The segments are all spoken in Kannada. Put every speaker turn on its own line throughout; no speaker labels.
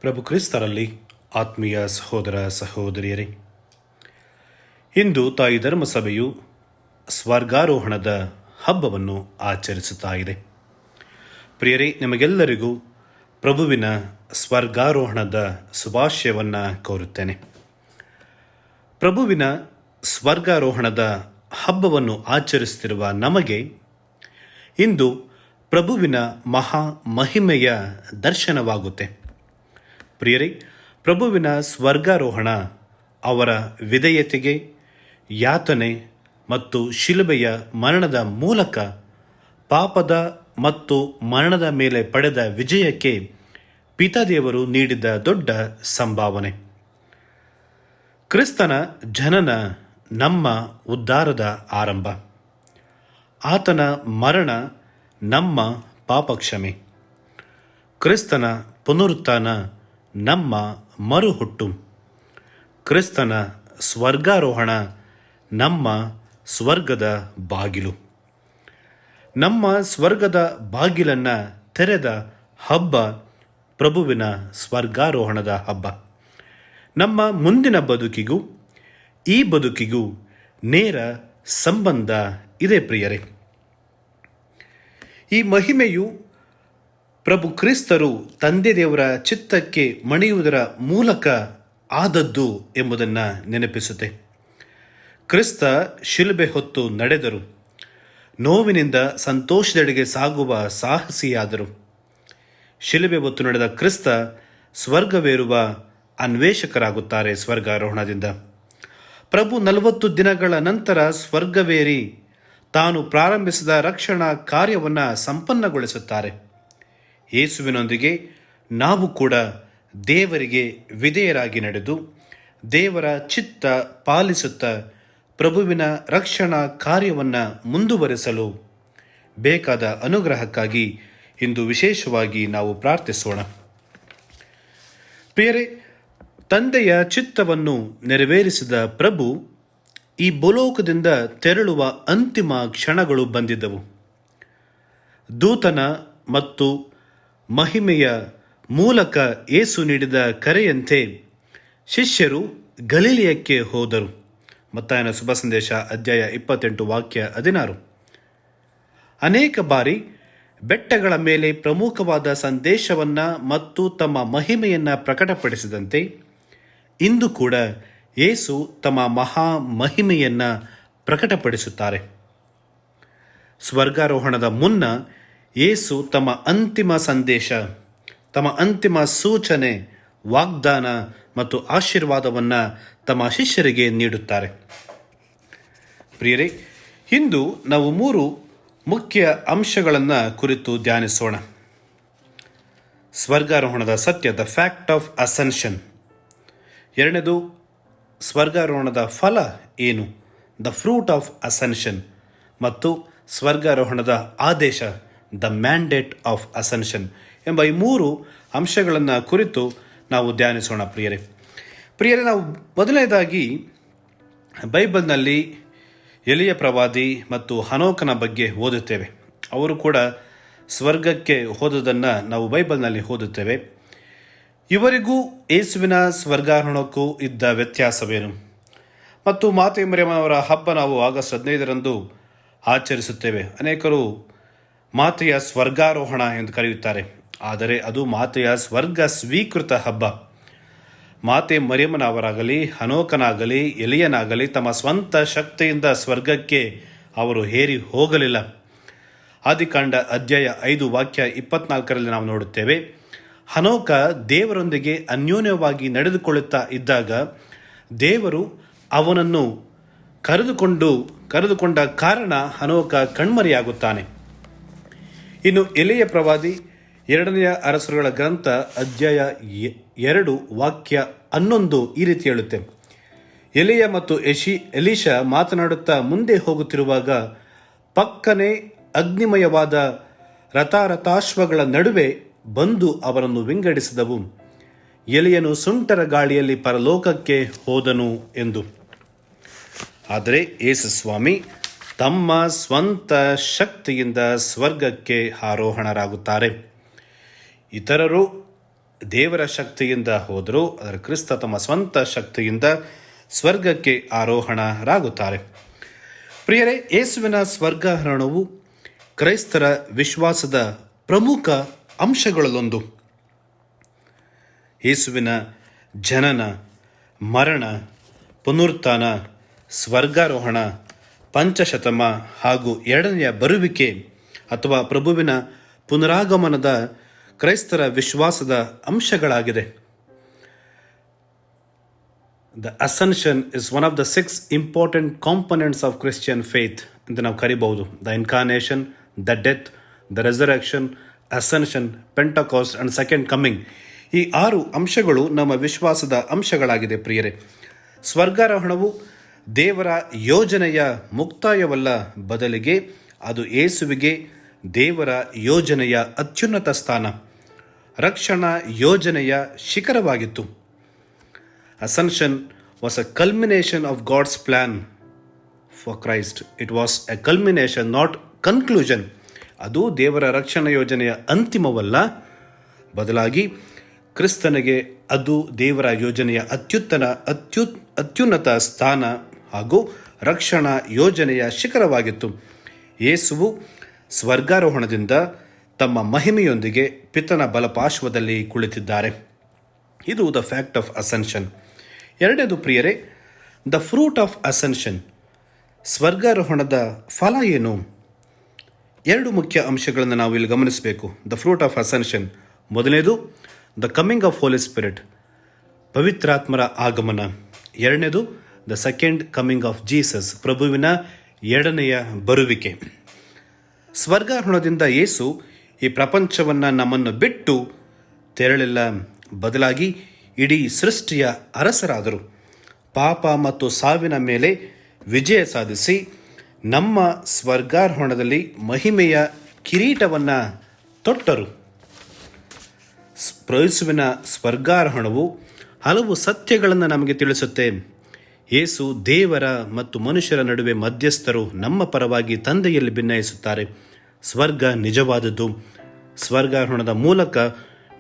ಪ್ರಭು ಕ್ರಿಸ್ತರಲ್ಲಿ ಆತ್ಮೀಯ ಸಹೋದರ ಸಹೋದರಿಯರೇ, ಇಂದು ತಾಯಿ ಧರ್ಮಸಭೆಯು ಸ್ವರ್ಗಾರೋಹಣದ ಹಬ್ಬವನ್ನು ಆಚರಿಸುತ್ತಾ ಇದೆ. ಪ್ರಿಯರೇ, ನಿಮಗೆಲ್ಲರಿಗೂ ಪ್ರಭುವಿನ ಸ್ವರ್ಗಾರೋಹಣದ ಶುಭಾಶಯವನ್ನು ಕೋರುತ್ತೇನೆ. ಪ್ರಭುವಿನ ಸ್ವರ್ಗಾರೋಹಣದ ಹಬ್ಬವನ್ನು ಆಚರಿಸುತ್ತಿರುವ ನಮಗೆ ಇಂದು ಪ್ರಭುವಿನ ಮಹಾ ಮಹಿಮೆಯ ದರ್ಶನವಾಗುತ್ತೆ. ಪ್ರಿಯರೇ, ಪ್ರಭುವಿನ ಸ್ವರ್ಗಾರೋಹಣ ಅವರ ವಿಧೇಯತೆಗೆ, ಯಾತನೆ ಮತ್ತು ಶಿಲುಬೆಯ ಮರಣದ ಮೂಲಕ ಪಾಪದ ಮತ್ತು ಮರಣದ ಮೇಲೆ ಪಡೆದ ವಿಜಯಕ್ಕೆ ಪಿತಾದೇವರು ನೀಡಿದ ದೊಡ್ಡ ಸಂಭಾವನೆ. ಕ್ರಿಸ್ತನ ಜನನ ನಮ್ಮ ಉದ್ಧಾರದ ಆರಂಭ. ಆತನ ಮರಣ ನಮ್ಮ ಪಾಪಕ್ಷಮೆ. ಕ್ರಿಸ್ತನ ಪುನರುತ್ಥಾನ ನಮ್ಮ ಮರುಹುಟ್ಟು. ಕ್ರಿಸ್ತನ ಸ್ವರ್ಗಾರೋಹಣ ನಮ್ಮ ಸ್ವರ್ಗದ ಬಾಗಿಲು. ನಮ್ಮ ಸ್ವರ್ಗದ ಬಾಗಿಲನ್ನು ತೆರೆದ ಹಬ್ಬ ಪ್ರಭುವಿನ ಸ್ವರ್ಗಾರೋಹಣದ ಹಬ್ಬ. ನಮ್ಮ ಮುಂದಿನ ಬದುಕಿಗೂ ಈ ಬದುಕಿಗೂ ನೇರ ಸಂಬಂಧ ಇದೆ. ಪ್ರಿಯರೇ, ಈ ಮಹಿಮೆಯು ಪ್ರಭು ಕ್ರಿಸ್ತರು ತಂದೆ ದೇವರ ಚಿತ್ತಕ್ಕೆ ಮಣಿಯುವುದರ ಮೂಲಕ ಆದದ್ದು ಎಂಬುದನ್ನು ನೆನಪಿಸುತ್ತೆ. ಕ್ರಿಸ್ತ ಶಿಲುಬೆ ಹೊತ್ತು ನಡೆದರು, ನೋವಿನಿಂದ ಸಂತೋಷದೆಡೆಗೆ ಸಾಗುವ ಸಾಹಸಿಯಾದರು. ಶಿಲುಬೆ ಹೊತ್ತು ನಡೆದ ಕ್ರಿಸ್ತ ಸ್ವರ್ಗವೇರುವ ಅನ್ವೇಷಕರಾಗುತ್ತಾರೆ. ಸ್ವರ್ಗಾರೋಹಣದಿಂದ ಪ್ರಭು 40 ದಿನಗಳ ನಂತರ ಸ್ವರ್ಗವೇರಿ ತಾನು ಪ್ರಾರಂಭಿಸಿದ ರಕ್ಷಣಾ ಕಾರ್ಯವನ್ನು ಸಂಪನ್ನಗೊಳಿಸುತ್ತಾರೆ. ಯೇಸುವಿನೊಂದಿಗೆ ನಾವು ಕೂಡ ದೇವರಿಗೆ ವಿಧೇಯರಾಗಿ ನಡೆದು ದೇವರ ಚಿತ್ತ ಪಾಲಿಸುತ್ತಾ ಪ್ರಭುವಿನ ರಕ್ಷಣಾ ಕಾರ್ಯವನ್ನು ಮುಂದುವರೆಸಲು ಬೇಕಾದ ಅನುಗ್ರಹಕ್ಕಾಗಿ ಇಂದು ವಿಶೇಷವಾಗಿ ನಾವು ಪ್ರಾರ್ಥಿಸೋಣ. ಪ್ರಿಯರೇ, ತಂದೆಯ ಚಿತ್ತವನ್ನು ನೆರವೇರಿಸಿದ ಪ್ರಭು ಈ ಭೂಲೋಕದಿಂದ ತೆರಳುವ ಅಂತಿಮ ಕ್ಷಣಗಳು ಬಂದಿದ್ದವು. ದೂತನ ಮತ್ತು ಮಹಿಮೆಯ ಮೂಲಕ ಯೇಸು ನೀಡಿದ ಕರೆಯಂತೆ ಶಿಷ್ಯರು ಗಲಿಲಿಯಕ್ಕೆ ಹೋದರು. ಮತ್ತಾಯನ ಶುಭ ಸಂದೇಶ ಅಧ್ಯಾಯ 28 ವಾಕ್ಯ 16. ಅನೇಕ ಬಾರಿ ಬೆಟ್ಟಗಳ ಮೇಲೆ ಪ್ರಮುಖವಾದ ಸಂದೇಶವನ್ನು ಮತ್ತು ತಮ್ಮ ಮಹಿಮೆಯನ್ನು ಪ್ರಕಟಪಡಿಸಿದಂತೆ ಇಂದು ಕೂಡ ಯೇಸು ತಮ್ಮ ಮಹಾ ಮಹಿಮೆಯನ್ನು ಪ್ರಕಟಪಡಿಸುತ್ತಾರೆ. ಸ್ವರ್ಗಾರೋಹಣದ ಮುನ್ನ ಯೇಸು ತಮ್ಮ ಅಂತಿಮ ಸಂದೇಶ, ತಮ್ಮ ಅಂತಿಮ ಸೂಚನೆ, ವಾಗ್ದಾನ ಮತ್ತು ಆಶೀರ್ವಾದವನ್ನು ತಮ್ಮ ಶಿಷ್ಯರಿಗೆ ನೀಡುತ್ತಾರೆ. ಪ್ರಿಯರೇ, ಇಂದು ನಾವು 3 ಮುಖ್ಯ ಅಂಶಗಳನ್ನು ಕುರಿತು ಧ್ಯಾನಿಸೋಣ. ಸ್ವರ್ಗಾರೋಹಣದ ಸತ್ಯ, ದ ಫ್ಯಾಕ್ಟ್ ಆಫ್ ಅಸೆನ್ಷನ್. ಎರಡನೇದು, ಸ್ವರ್ಗಾರೋಹಣದ ಫಲ ಏನು, ದ ಫ್ರೂಟ್ ಆಫ್ ಅಸೆನ್ಷನ್. ಮತ್ತು ಸ್ವರ್ಗಾರೋಹಣದ ಆದೇಶ, ದ ಮ್ಯಾಂಡೇಟ್ ಆಫ್ ಅಸೆನ್ಷನ್ ಎಂಬ ಈ 3 ಅಂಶಗಳನ್ನು ಕುರಿತು ನಾವು ಧ್ಯಾನಿಸೋಣ. ಪ್ರಿಯರೇ, ನಾವು ಮೊದಲನೇದಾಗಿ ಬೈಬಲ್ನಲ್ಲಿ ಎಲಿಯ ಪ್ರವಾದಿ ಮತ್ತು ಹನೋಕನ ಬಗ್ಗೆ ಓದುತ್ತೇವೆ. ಅವರು ಕೂಡ ಸ್ವರ್ಗಕ್ಕೆ ಹೋದುದನ್ನು ನಾವು ಬೈಬಲ್ನಲ್ಲಿ ಓದುತ್ತೇವೆ. ಇವರಿಗೂ ಯೇಸುವಿನ ಸ್ವರ್ಗಾರೋಹಣಕ್ಕೂ ಇದ್ದ ವ್ಯತ್ಯಾಸವೇನು? ಮತ್ತು ಮಾತೆ ಮರಿಯಮ್ಮನವರ ಹಬ್ಬ ನಾವು ಆಗಸ್ಟ್ 15ರಂದು ಆಚರಿಸುತ್ತೇವೆ. ಅನೇಕರು ಮಾತೆಯ ಸ್ವರ್ಗಾರೋಹಣ ಎಂದು ಕರೆಯುತ್ತಾರೆ, ಆದರೆ ಅದು ಮಾತೆಯ ಸ್ವರ್ಗ ಸ್ವೀಕೃತ ಹಬ್ಬ. ಮಾತೆ ಮರಿಯಮ್ಮನವರಾಗಲಿ, ಹನೋಕನಾಗಲಿ, ಎಲಿಯನಾಗಲಿ ತಮ್ಮ ಸ್ವಂತ ಶಕ್ತಿಯಿಂದ ಸ್ವರ್ಗಕ್ಕೆ ಅವರು ಹೇರಿ ಹೋಗಲಿಲ್ಲ. ಆದಿಕಾಂಡ ಅಧ್ಯಾಯ 5 ವಾಕ್ಯ 24ರಲ್ಲಿ ನಾವು ನೋಡುತ್ತೇವೆ, ಹನೋಕ ದೇವರೊಂದಿಗೆ ಅನ್ಯೋನ್ಯವಾಗಿ ನಡೆದುಕೊಳ್ಳುತ್ತಾ ಇದ್ದಾಗ ದೇವರು ಅವನನ್ನು ಕರೆದುಕೊಂಡ ಕಾರಣ ಹನೋಕ ಕಣ್ಮರೆಯಾಗುತ್ತಾನೆ. ಇನ್ನು ಎಲಿಯ ಪ್ರವಾದಿ 2ನೇ ಅರಸರುಗಳ ಗ್ರಂಥ ಅಧ್ಯಾಯ 2 ವಾಕ್ಯ 11 ಈ ರೀತಿ ಹೇಳುತ್ತೆ, ಎಲಿಯ ಮತ್ತು ಎಲೀಷ ಮಾತನಾಡುತ್ತಾ ಮುಂದೆ ಹೋಗುತ್ತಿರುವಾಗ ಪಕ್ಕನೆ ಅಗ್ನಿಮಯವಾದ ರಥಾಶ್ವಗಳ ನಡುವೆ ಬಂದು ಅವರನ್ನು ವಿಂಗಡಿಸಿದವು. ಎಲಿಯನು ಸುಂಟರ ಗಾಳಿಯಲ್ಲಿ ಪರಲೋಕಕ್ಕೆ ಹೋದನು ಎಂದು. ಆದರೆ ಯೇಸು ಸ್ವಾಮಿ ತಮ್ಮ ಸ್ವಂತ ಶಕ್ತಿಯಿಂದ ಸ್ವರ್ಗಕ್ಕೆ ಆರೋಹಣರಾಗುತ್ತಾರೆ. ಇತರರು ದೇವರ ಶಕ್ತಿಯಿಂದ ಹೋದರೂ ಅದರ ಕ್ರಿಸ್ತ ತಮ್ಮ ಸ್ವಂತ ಶಕ್ತಿಯಿಂದ ಸ್ವರ್ಗಕ್ಕೆ ಆರೋಹಣರಾಗುತ್ತಾರೆ. ಪ್ರಿಯರೇ, ಯೇಸುವಿನ ಸ್ವರ್ಗಾರೋಹಣವು ಕ್ರೈಸ್ತರ ವಿಶ್ವಾಸದ ಪ್ರಮುಖ ಅಂಶಗಳಲ್ಲೊಂದು. ಯೇಸುವಿನ ಜನನ, ಮರಣ, ಪುನರುತ್ಥಾನ, ಸ್ವರ್ಗಾರೋಹಣ, ಪಂಚಶತಮ ಹಾಗೂ ಎರಡನೆಯ ಬರುವಿಕೆ ಅಥವಾ ಪ್ರಭುವಿನ ಪುನರಾಗಮನದ ಕ್ರೈಸ್ತರ ವಿಶ್ವಾಸದ ಅಂಶಗಳಾಗಿದೆ. The ascension is one of the 6 important components of Christian faith ಅಂತ ನಾವು ಕರಿಬಹುದು. The incarnation, the death, the resurrection, ascension, Pentecost and second coming. ಈ 6 ಅಂಶಗಳು ನಮ್ಮ ವಿಶ್ವಾಸದ ಅಂಶಗಳಾಗಿದೆ. ಪ್ರಿಯರೇ, ಸ್ವರ್ಗಾರೋಹಣವು ದೇವರ ಯೋಜನೆಯ ಮುಕ್ತಾಯವಲ್ಲ, ಬದಲಿಗೆ ಅದು ಯೇಸುವಿಗೆ ದೇವರ ಯೋಜನೆಯ ಅತ್ಯುನ್ನತ ಸ್ಥಾನ, ರಕ್ಷಣಾ ಯೋಜನೆಯ ಶಿಖರವಾಗಿತ್ತು. Ascension was a culmination of God's plan for Christ. It was a culmination, not conclusion. ಅದು ದೇವರ ರಕ್ಷಣಾ ಯೋಜನೆಯ ಅಂತಿಮವಲ್ಲ, ಬದಲಾಗಿ ಕ್ರಿಸ್ತನಿಗೆ ಅದು ದೇವರ ಯೋಜನೆಯ ಅತ್ಯುನ್ನತ ಸ್ಥಾನ ಹಾಗೂ ರಕ್ಷಣಾ ಯೋಜನೆಯ ಶಿಖರವಾಗಿತ್ತು. ಯೇಸುವು ಸ್ವರ್ಗಾರೋಹಣದಿಂದ ತಮ್ಮ ಮಹಿಮೆಯೊಂದಿಗೆ ಪಿತನ ಬಲಪಾರ್ಶ್ವದಲ್ಲಿ ಕುಳಿತಿದ್ದಾರೆ. ಇದು ದ ಫ್ಯಾಕ್ಟ್ ಆಫ್ ಅಸೆನ್ಷನ್. ಎರಡನೇದು ಪ್ರಿಯರೇ, ದ ಫ್ರೂಟ್ ಆಫ್ ಅಸೆನ್ಷನ್. ಸ್ವರ್ಗಾರೋಹಣದ ಫಲ ಏನು? 2 ಮುಖ್ಯ ಅಂಶಗಳನ್ನು ನಾವು ಇಲ್ಲಿ ಗಮನಿಸಬೇಕು. The fruit of ascension. ಮೊದಲನೇದು the coming of Holy Spirit, ಪವಿತ್ರಾತ್ಮರ ಆಗಮನ. ಎರಡನೇದು the second coming of Jesus, ಪ್ರಭುವಿನ ಎರಡನೆಯ ಬರುವಿಕೆ. ಸ್ವರ್ಗಾರೋಹಣದಿಂದ ಯೇಸು ಈ ಪ್ರಪಂಚವನ್ನು ನಮ್ಮನ್ನು ಬಿಟ್ಟು ತೆರಳಿಲ್ಲ, ಬದಲಾಗಿ ಇಡೀ ಸೃಷ್ಟಿಯ ಅರಸರಾದರು. ಪಾಪ ಮತ್ತು ಸಾವಿನ ಮೇಲೆ ವಿಜಯ ಸಾಧಿಸಿ ನಮ್ಮ ಸ್ವರ್ಗಾರೋಹಣದಲ್ಲಿ ಮಹಿಮೆಯ ಕಿರೀಟವನ್ನು ತೊಟ್ಟರು. ಯೇಸುವಿನ ಸ್ವರ್ಗಾರೋಹಣವು ಹಲವು ಸತ್ಯಗಳನ್ನು ನಮಗೆ ತಿಳಿಸುತ್ತೆ. ಯೇಸು ದೇವರ ಮತ್ತು ಮನುಷ್ಯರ ನಡುವೆ ಮಧ್ಯಸ್ಥರು, ನಮ್ಮ ಪರವಾಗಿ ತಂದೆಯಲ್ಲಿ ಭಿನ್ನಯಿಸುತ್ತಾರೆ. ಸ್ವರ್ಗ ನಿಜವಾದದ್ದು. ಸ್ವರ್ಗಾರೋಹಣದ ಮೂಲಕ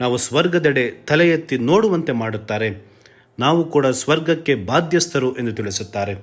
ನಾವು ಸ್ವರ್ಗದೆಡೆ ತಲೆ ಎತ್ತಿ ನೋಡುವಂತೆ ಮಾಡುತ್ತಾರೆ. ನಾವು ಕೂಡ ಸ್ವರ್ಗಕ್ಕೆ ಬಾಧ್ಯಸ್ಥರು ಎಂದು ತಿಳಿಸುತ್ತಾರೆ.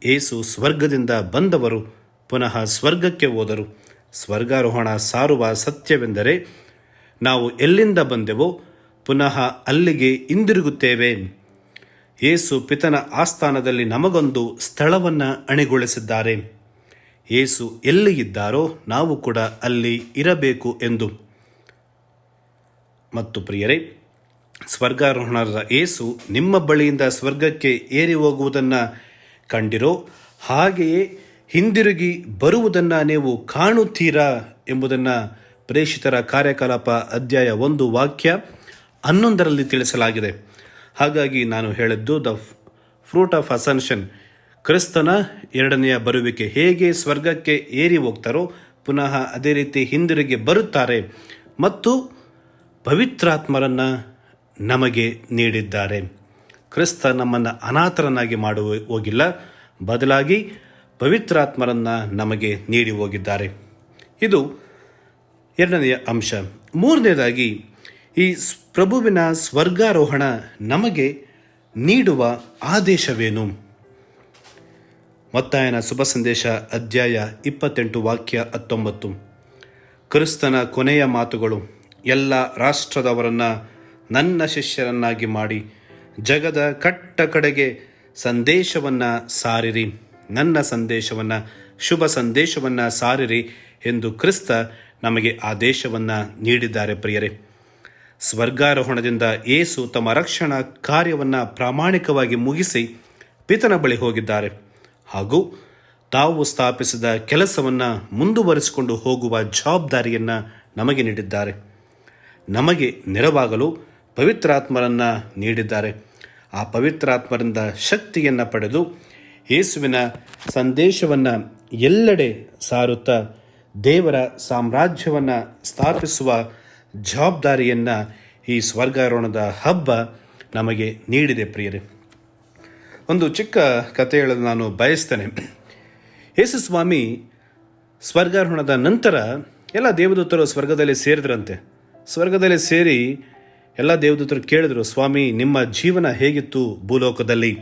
ಯೇಸು ಸ್ವರ್ಗದಿಂದ ಬಂದವರು ಪುನಃ ಸ್ವರ್ಗಕ್ಕೆ ಹೋದರು. ಸ್ವರ್ಗಾರೋಹಣ ಸಾರುವ ಸತ್ಯವೆಂದರೆ ನಾವು ಎಲ್ಲಿಂದ ಬಂದೆವೋ ಪುನಃ ಅಲ್ಲಿಗೆ ಹಿಂದಿರುಗುತ್ತೇವೆ. ಯೇಸು ಪಿತನ ಆಸ್ಥಾನದಲ್ಲಿ ನಮಗೊಂದು ಸ್ಥಳವನ್ನು ಅಣಿಗೊಳಿಸಿದ್ದಾರೆ. ಯೇಸು ಎಲ್ಲಿ ಇದ್ದಾರೋ ನಾವು ಕೂಡ ಅಲ್ಲಿ ಇರಬೇಕು ಎಂದು. ಮತ್ತು ಪ್ರಿಯರೇ, ಸ್ವರ್ಗಾರೋಹಣದ ಯೇಸು ನಿಮ್ಮ ಬಳಿಯಿಂದ ಸ್ವರ್ಗಕ್ಕೆ ಏರಿ ಹೋಗುವುದನ್ನು ಕಂಡಿರೋ, ಹಾಗೆಯೇ ಹಿಂದಿರುಗಿ ಬರುವುದನ್ನು ನೀವು ಕಾಣುತ್ತೀರಾ ಎಂಬುದನ್ನು ಪ್ರೇಷಿತರ ಕಾರ್ಯಕಲಾಪ ಅಧ್ಯಾಯ 1 ವಾಕ್ಯ 11ರಲ್ಲಿ ತಿಳಿಸಲಾಗಿದೆ. ಹಾಗಾಗಿ ನಾನು ಹೇಳಿದ್ದು ದ ಫ್ರೂಟ್ ಆಫ್ ಅಸೆನ್ಷನ್, ಕ್ರಿಸ್ತನ ಎರಡನೆಯ ಬರುವಿಕೆ. ಹೇಗೆ ಸ್ವರ್ಗಕ್ಕೆ ಏರಿ ಹೋಗ್ತಾರೋ ಪುನಃ ಅದೇ ರೀತಿ ಹಿಂದಿರುಗಿ ಬರುತ್ತಾರೆ ಮತ್ತು ಪವಿತ್ರಾತ್ಮರನ್ನು ನಮಗೆ ನೀಡಿದ್ದಾರೆ. ಕ್ರಿಸ್ತ ನಮ್ಮನ್ನು ಅನಾಥರನ್ನಾಗಿ ಹೋಗಿಲ್ಲ, ಬದಲಾಗಿ ಪವಿತ್ರಾತ್ಮರನ್ನು ನಮಗೆ ನೀಡಿ ಹೋಗಿದ್ದಾರೆ. ಇದು ಎರಡನೆಯ ಅಂಶ. ಮೂರನೇದಾಗಿ, ಈ ಪ್ರಭುವಿನ ಸ್ವರ್ಗಾರೋಹಣ ನಮಗೆ ನೀಡುವ ಆದೇಶವೇನು? ಮತ್ತಾಯನ ಶುಭ ಸಂದೇಶ ಅಧ್ಯಾಯ 28 ವಾಕ್ಯ 19. ಕ್ರಿಸ್ತನ ಕೊನೆಯ ಮಾತುಗಳು: ಎಲ್ಲ ರಾಷ್ಟ್ರದವರನ್ನು ನನ್ನ ಶಿಷ್ಯರನ್ನಾಗಿ ಮಾಡಿ ಜಗದ ಕಟ್ಟ ಕಡೆಗೆ ಸಂದೇಶವನ್ನು ಸಾರಿರಿ, ನನ್ನ ಸಂದೇಶವನ್ನು, ಶುಭ ಸಂದೇಶವನ್ನು ಸಾರಿರಿ ಎಂದು ಕ್ರಿಸ್ತ ನಮಗೆ ಆದೇಶವನ್ನು ನೀಡಿದ್ದಾರೆ. ಪ್ರಿಯರೇ, ಸ್ವರ್ಗಾರೋಹಣದಿಂದ ಯೇಸು ತಮ್ಮ ರಕ್ಷಣಾ ಕಾರ್ಯವನ್ನು ಪ್ರಾಮಾಣಿಕವಾಗಿ ಮುಗಿಸಿ ಪಿತನ ಬಳಿ ಹೋಗಿದ್ದಾರೆ ಹಾಗೂ ತಾವು ಸ್ಥಾಪಿಸಿದ ಕೆಲಸವನ್ನು ಮುಂದುವರಿಸಿಕೊಂಡು ಹೋಗುವ ಜವಾಬ್ದಾರಿಯನ್ನು ನಮಗೆ ನೀಡಿದ್ದಾರೆ. ನಮಗೆ ನೆರವಾಗಲು ಪವಿತ್ರಾತ್ಮರನ್ನು ನೀಡಿದ್ದಾರೆ. ಆ ಪವಿತ್ರಾತ್ಮರಿಂದ ಶಕ್ತಿಯನ್ನು ಪಡೆದು ಯೇಸುವಿನ ಸಂದೇಶವನ್ನು ಎಲ್ಲೆಡೆ ಸಾರುತ್ತಾ ದೇವರ ಸಾಮ್ರಾಜ್ಯವನ್ನು ಸ್ಥಾಪಿಸುವ ಜವಾಬ್ದಾರಿಯನ್ನು ಈ ಸ್ವರ್ಗಾರೋಹಣದ ಹಬ್ಬ ನಮಗೆ ನೀಡಿದೆ. ಪ್ರಿಯರೇ, ಒಂದು ಚಿಕ್ಕ ಕಥೆ ಹೇಳಲು ನಾನು ಬಯಸ್ತೇನೆ. ಯೇಸು ಸ್ವಾಮಿ ಸ್ವರ್ಗಾರೋಹಣದ ನಂತರ ಎಲ್ಲ ದೇವದೂತರು ಸ್ವರ್ಗದಲ್ಲಿ ಸೇರಿದ್ರಂತೆ. ಸ್ವರ್ಗದಲ್ಲಿ ಸೇರಿ ಎಲ್ಲ ದೇವದೂತರು ಕೇಳಿದರು, ಸ್ವಾಮಿ ನಿಮ್ಮ ಜೀವನ ಹೇಗಿತ್ತು ಭೂಲೋಕದಲ್ಲಿ?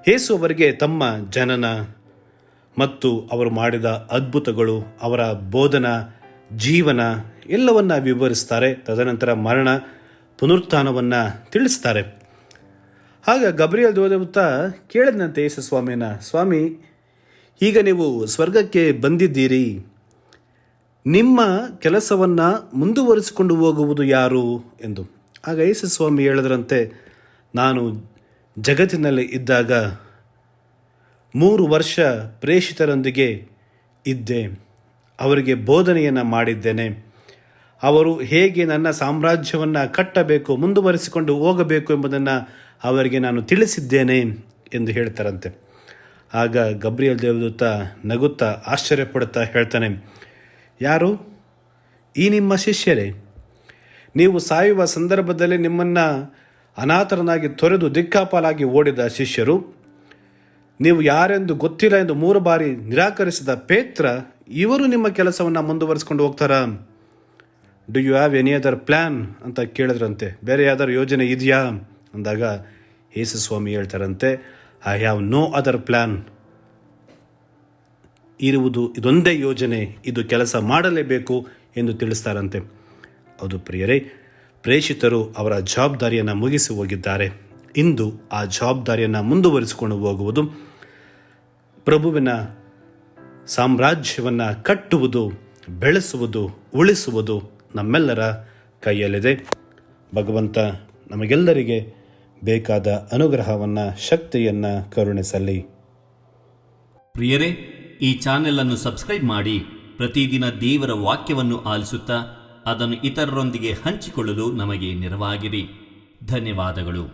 ಯೇಸು ಅವರಿಗೆ ತಮ್ಮ ಜನನ ಮತ್ತು ಅವರು ಮಾಡಿದ ಅದ್ಭುತಗಳು, ಅವರ ಬೋಧನಾ ಜೀವನ ಎಲ್ಲವನ್ನ ವಿವರಿಸ್ತಾರೆ. ತದನಂತರ ಮರಣ ಪುನರುತ್ಥಾನವನ್ನು ತಿಳಿಸ್ತಾರೆ. ಆಗ ಗಬ್ರಿಯಲ್ ದೇವದೂತ ಕೇಳಿದಂತೆ ಯೇಸು ಸ್ವಾಮಿನ, ಸ್ವಾಮಿ ಈಗ ನೀವು ಸ್ವರ್ಗಕ್ಕೆ ಬಂದಿದ್ದೀರಿ, ನಿಮ್ಮ ಕೆಲಸವನ್ನು ಮುಂದುವರಿಸಿಕೊಂಡು ಹೋಗುವುದು ಯಾರು ಎಂದು. ಆಗ ಯೇಸು ಸ್ವಾಮಿ ಹೇಳಿದ್ರಂತೆ, ನಾನು ಜಗತ್ತಿನಲ್ಲಿ ಇದ್ದಾಗ 3 ವರ್ಷ ಪ್ರೇಷಿತರೊಂದಿಗೆ ಇದ್ದೆ, ಅವರಿಗೆ ಬೋಧನೆಯನ್ನು ಮಾಡಿದ್ದೇನೆ, ಅವರು ಹೇಗೆ ನನ್ನ ಸಾಮ್ರಾಜ್ಯವನ್ನು ಕಟ್ಟಬೇಕು, ಮುಂದುವರಿಸಿಕೊಂಡು ಹೋಗಬೇಕು ಎಂಬುದನ್ನು ಅವರಿಗೆ ನಾನು ತಿಳಿಸಿದ್ದೇನೆ ಎಂದು ಹೇಳ್ತಾರಂತೆ. ಆಗ ಗಬ್ರಿಯಲ್ ದೇವದೂತ ನಗುತ್ತಾ ಆಶ್ಚರ್ಯಪಡುತ್ತಾ ಹೇಳ್ತಾನೆ, ಯಾರು? ಈ ನಿಮ್ಮ ಶಿಷ್ಯರೇ? ನೀವು ಸಾಯುವ ಸಂದರ್ಭದಲ್ಲಿ ನಿಮ್ಮನ್ನು ಅನಾಥರನ್ನಾಗಿ ತೊರೆದು ದಿಕ್ಕಾಪಾಲಾಗಿ ಓಡಿದ ಶಿಷ್ಯರು, ನೀವು ಯಾರೆಂದು ಗೊತ್ತಿಲ್ಲ ಎಂದು 3 ಬಾರಿ ನಿರಾಕರಿಸಿದ ಪೇತ್ರ, ಇವರು ನಿಮ್ಮ ಕೆಲಸವನ್ನು ಮುಂದುವರಿಸ್ಕೊಂಡು ಹೋಗ್ತಾರಾ? Do you have any other plan ಅಂತ ಕೇಳಿದ್ರಂತೆ. ಬೇರೆ ಯಾವ್ದಾರು ಯೋಜನೆ ಇದೆಯಾ ಅಂದಾಗ ಯೇಸು ಸ್ವಾಮಿ ಹೇಳ್ತಾರಂತೆ, I have no other plan. ಇರುವುದು ಇದೊಂದೇ ಯೋಜನೆ, ಇದು ಕೆಲಸ ಮಾಡಲೇಬೇಕು ಎಂದು ತಿಳಿಸ್ತಾರಂತೆ. ಹೌದು ಪ್ರಿಯರೇ, ಪ್ರೇಷಿತರು ಅವರ ಜವಾಬ್ದಾರಿಯನ್ನು ಮುಗಿಸಿ ಹೋಗಿದ್ದಾರೆ. ಇಂದು ಆ ಜವಾಬ್ದಾರಿಯನ್ನು ಮುಂದುವರಿಸಿಕೊಂಡು ಹೋಗುವುದು, ಪ್ರಭುವಿನ ಸಾಮ್ರಾಜ್ಯವನ್ನು ಕಟ್ಟುವುದು, ಬೆಳೆಸುವುದು, ಉಳಿಸುವುದು ನಮ್ಮೆಲ್ಲರ ಕೈಯಲ್ಲಿದೆ. ಭಗವಂತ ನಮಗೆಲ್ಲರಿಗೆ ಬೇಕಾದ ಅನುಗ್ರಹವನ್ನು, ಶಕ್ತಿಯನ್ನು ಕರುಣಿಸಲಿ.
ಪ್ರಿಯರೇ, ಈ ಚಾನೆಲ್ ಅನ್ನು ಸಬ್ಸ್ಕ್ರೈಬ್ ಮಾಡಿ ಪ್ರತಿದಿನ ದೇವರ ವಾಕ್ಯವನ್ನು ಆಲಿಸುತ್ತಾ ಅದನ್ನು ಇತರರೊಂದಿಗೆ ಹಂಚಿಕೊಳ್ಳಲು ನಮಗೆ ನೆರವಾಗಿರಿ. ಧನ್ಯವಾದಗಳು.